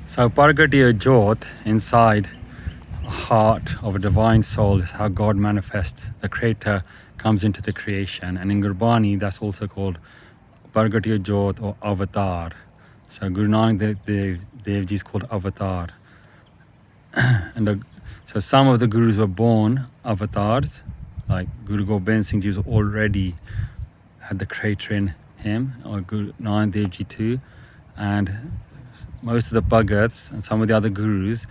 So Paragatiya Jyot inside a heart of a divine soul is how God manifests. The Creator comes into the creation, and in Gurbani that's also called Paragatiya Jyot or Avatar. So Guru Nanak Dev Ji is called Avatar, and so some of the gurus were born avatars, like Guru Gobind Singh Ji was already had the Creator in him, or Guru Nanak Dev Ji too, and most of the Bhagats and some of the other gurus,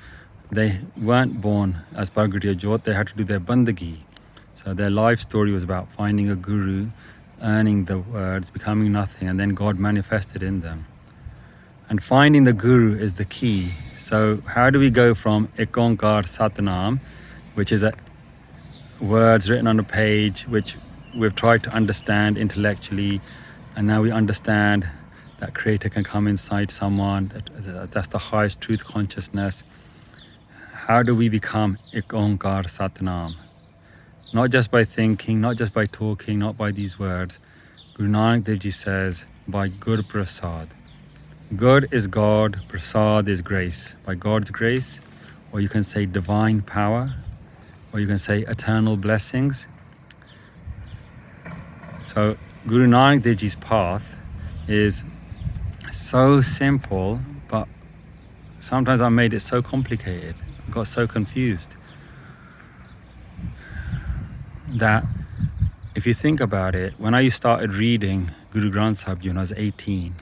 they weren't born as Paragatiya Jyot, they had to do their bandagi. So their life story was about finding a guru, earning the words, becoming nothing, and then God manifested in them. And finding the guru is the key. So how do we go from Ek Onkar Satnam, which is words written on a page, which we've tried to understand intellectually, and now we understand that Creator can come inside someone, that's the highest truth consciousness. How do we become Ek Onkar Satnam? Not just by thinking, not just by talking, not by these words. Guru Nanak Dev Ji says, by Gur Prasad. Gur is God, Prasad is grace. By God's grace, or you can say divine power, or you can say eternal blessings. So Guru Nanak Dev Ji's path is so simple, but sometimes I made it so complicated, got so confused, that if you think about it, when I started reading Guru Granth Sahib when I was 18,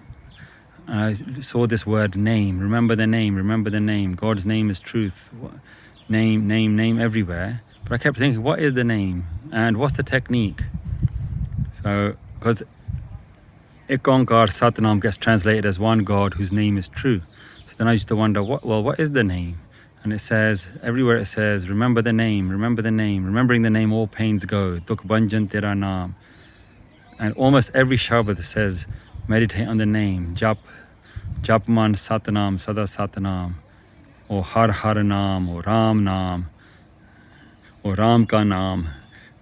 and I saw this word name, remember the name, remember the name, God's name is truth, name everywhere. But I kept thinking, what is the name and what's the technique? So, because Ek Onkar Satnam gets translated as one God whose name is true. So then I used to wonder, what is the name? And it says, everywhere it says, remember the name, remember the name, remembering the name all pains go, Dukh Banjan Tera Naam. And almost every Shabad says, meditate on the name, Japman Satnam, Sada Satnam, or Har Har Naam, or Ram Naam, or Ram Ka Naam,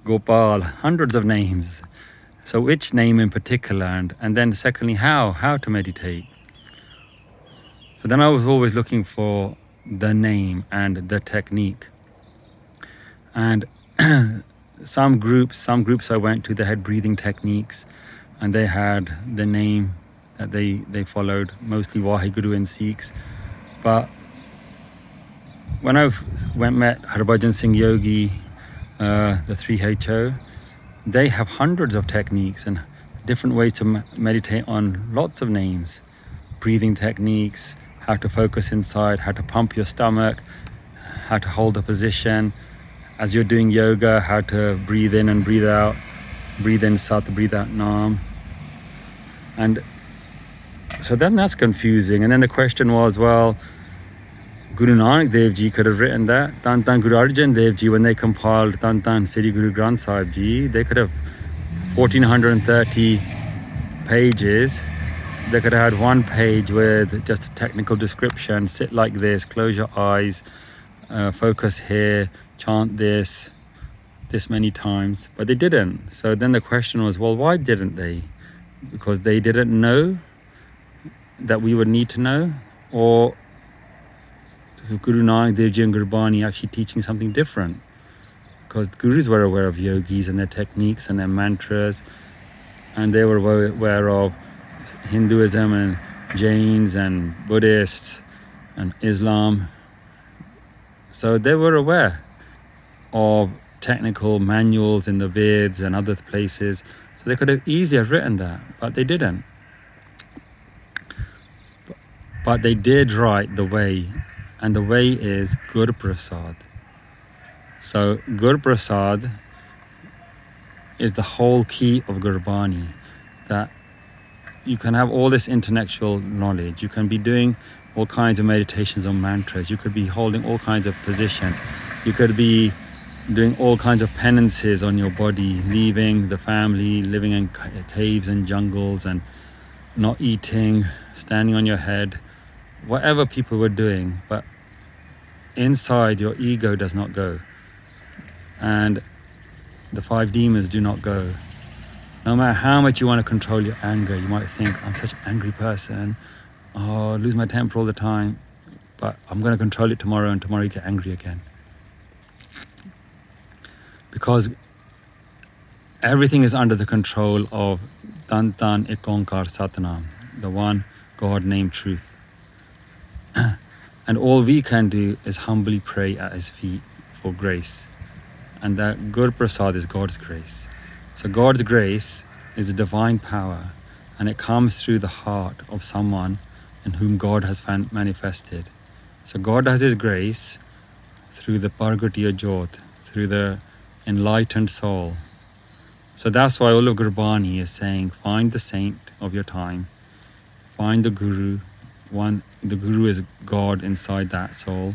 Gopal, hundreds of names. So which name in particular, and then secondly, how to meditate. So then I was always looking for the name and the technique. And some groups I went to, they had breathing techniques, and they had the name that they followed, mostly Waheguru and Sikhs. But when I met Harbhajan Singh Yogi, the 3HO, they have hundreds of techniques and different ways to meditate on lots of names, breathing techniques, how to focus inside, how to pump your stomach, how to hold a position. As you're doing yoga, how to breathe in and breathe out, breathe in Sat, breathe out Nam. And so then that's confusing. And then the question was, well, Guru Nanak Dev Ji could have written that. Tan Tan Guru Arjan Dev Ji, when they compiled Tan Tan Sri Guru Granth Sahib Ji, they could have 1430 pages. They could have had one page with just a technical description, sit like this, close your eyes, focus here, chant this many times, but they didn't. So then the question was, well, why didn't they? Because they didn't know that we would need to know, or so Guru Nanak Dev Ji and Gurbani actually teaching something different? Because gurus were aware of yogis and their techniques and their mantras, and they were aware of Hinduism and Jains and Buddhists and Islam. So they were aware of technical manuals in the Vedas and other places. So they could have easily have written that, but they didn't. But they did write the way, and the way is Gur Prasad. So Gur Prasad is the whole key of Gurbani, that you can have all this intellectual knowledge, you can be doing all kinds of meditations on mantras, you could be holding all kinds of positions, you could be doing all kinds of penances on your body, leaving the family, living in caves and jungles and not eating, standing on your head, whatever people were doing, but inside your ego does not go, and the 5 demons do not go. No matter how much you want to control your anger, you might think, I'm such an angry person, oh, I lose my temper all the time. but I'm going to control it tomorrow, and tomorrow you get angry again. Because everything is under the control of Tan Tan Ek Onkar Satnam, the one God named truth. And all we can do is humbly pray at his feet for grace. And that Gur Prasad is God's grace. So God's grace is a divine power, and it comes through the heart of someone in whom God has manifested. So God has his grace through the Pargatiya Jyot, through the enlightened soul. So that's why all of Gurbani is saying, find the saint of your time, find the Guru. The Guru is God inside that soul,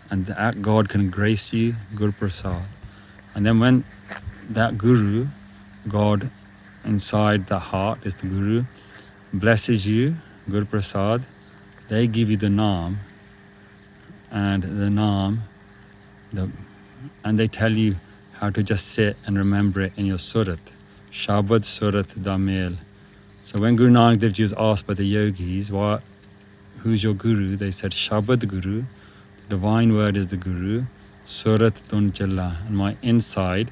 and that God can grace you, Gur Prasad. And then when that Guru, God inside the heart is the Guru, blesses you, Gur Prasad, they give you the Naam, and the Naam, and they tell you how to just sit and remember it in your Surat, Shabad Surat Damil. So when Guru Nanak Dev Ji was asked by the yogis, who's your Guru? They said, Shabad Guru, the divine word is the Guru, Surat Tun Chilla, and my inside,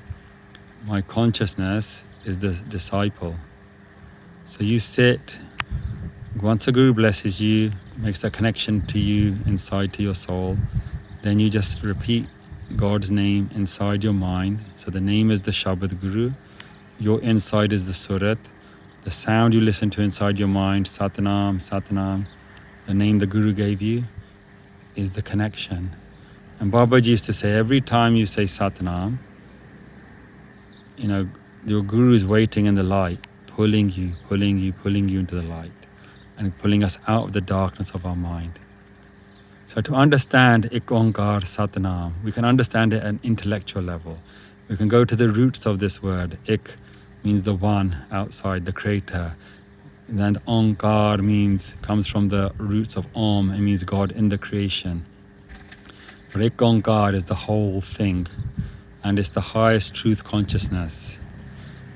my consciousness is the disciple. So you sit, once a Guru blesses you, makes that connection to you inside to your soul, then you just repeat God's name inside your mind. So the name is the Shabad Guru, your inside is the Surat, the sound you listen to inside your mind, Satnam, Satnam, the name the Guru gave you, is the connection. And Babaji used to say, every time you say Satnam, your Guru is waiting in the light, pulling you into the light, and pulling us out of the darkness of our mind. So to understand Ik Onkar Satnam, we can understand it at an intellectual level. We can go to the roots of this word. Ik means the one outside, the creator. And then Onkar comes from the roots of Om. It means God in the creation. But Ik Onkar is the whole thing, and it's the highest truth consciousness,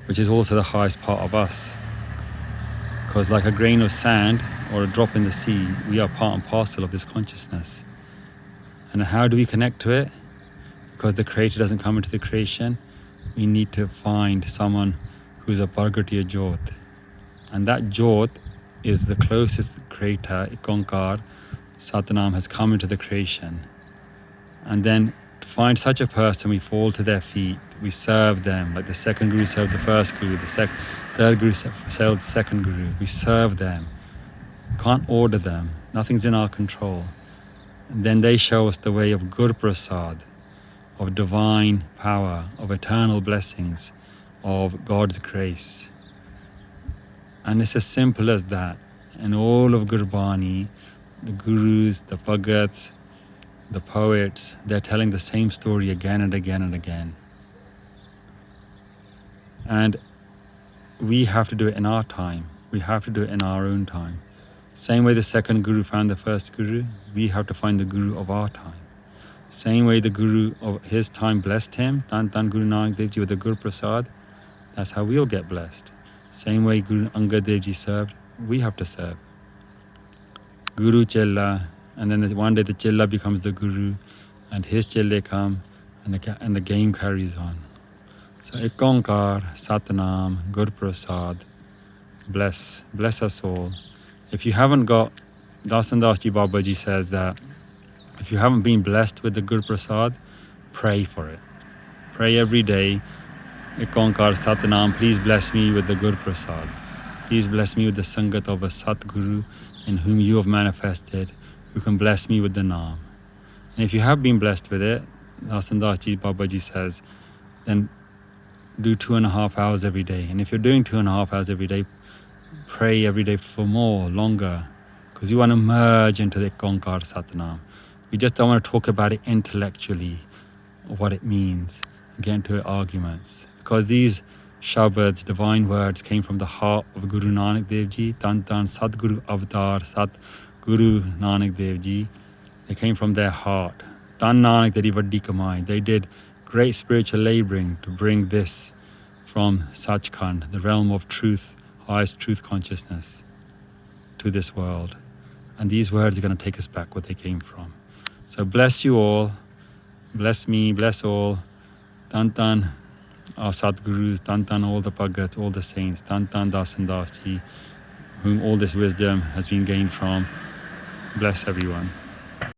which is also the highest part of us. Because like a grain of sand or a drop in the sea, we are part and parcel of this consciousness. And how do we connect to it? Because the creator doesn't come into the creation, we need to find someone who's a Pargatiya Jyot. And that Jyot is the closest creator, Ik Onkar Satnam, has come into the creation. And then to find such a person, we fall to their feet, we serve them, like the second Guru served the first Guru, the third Guru served the second Guru. We serve them, can't order them, nothing's in our control. And then they show us the way of Gur Prasad, of divine power, of eternal blessings, of God's grace. And it's as simple as that. And all of Gurbani, the Gurus, the Bhagats, the poets, they're telling the same story again and again and again. And we have to do it in our time. We have to do it in our own time. Same way the second Guru found the first Guru, we have to find the Guru of our time. Same way the Guru of his time blessed him, Tan Tan Guru Nanak Dev Ji with the Gur Prasad, that's how we'll get blessed. Same way Guru Angad Dev Ji served, we have to serve. Guru Chella, and then one day the Chella becomes the Guru, and his Chelle come, and the game carries on. So Ik Onkar Satnam Gur Prasad, bless us all. If you haven't got, Dasan Das Ji Babaji says that if you haven't been blessed with the Gur Prasad, pray for it. Pray every day, Ik Onkar Satnam, please bless me with the Gur Prasad. Please bless me with the Sangat of a Satguru in whom you have manifested, who can bless me with the Naam. And if you have been blessed with it, Dasan Das Ji Babaji says, then do 2.5 hours every day. And if you're doing 2.5 hours every day, pray every day for more, longer, because you want to merge into the Ik Onkar Satnam. We just don't want to talk about it intellectually, what it means, get into arguments. Because these Shabads, divine words, came from the heart of Guru Nanak Dev Ji, Tan Tan Sadguru Avatar, Sat Guru Nanak Dev Ji. They came from their heart. Tan Nanak Dedi Vaddi Kamai. They did great spiritual laboring to bring this from Sachkhand, the realm of truth, highest truth consciousness, to this world. And these words are going to take us back where they came from. So bless you all. Bless me, bless all. Tan tan our Sadgurus, tan tan all the Bhagats, all the saints, tan tan Das and Das Ji, whom all this wisdom has been gained from. Bless everyone.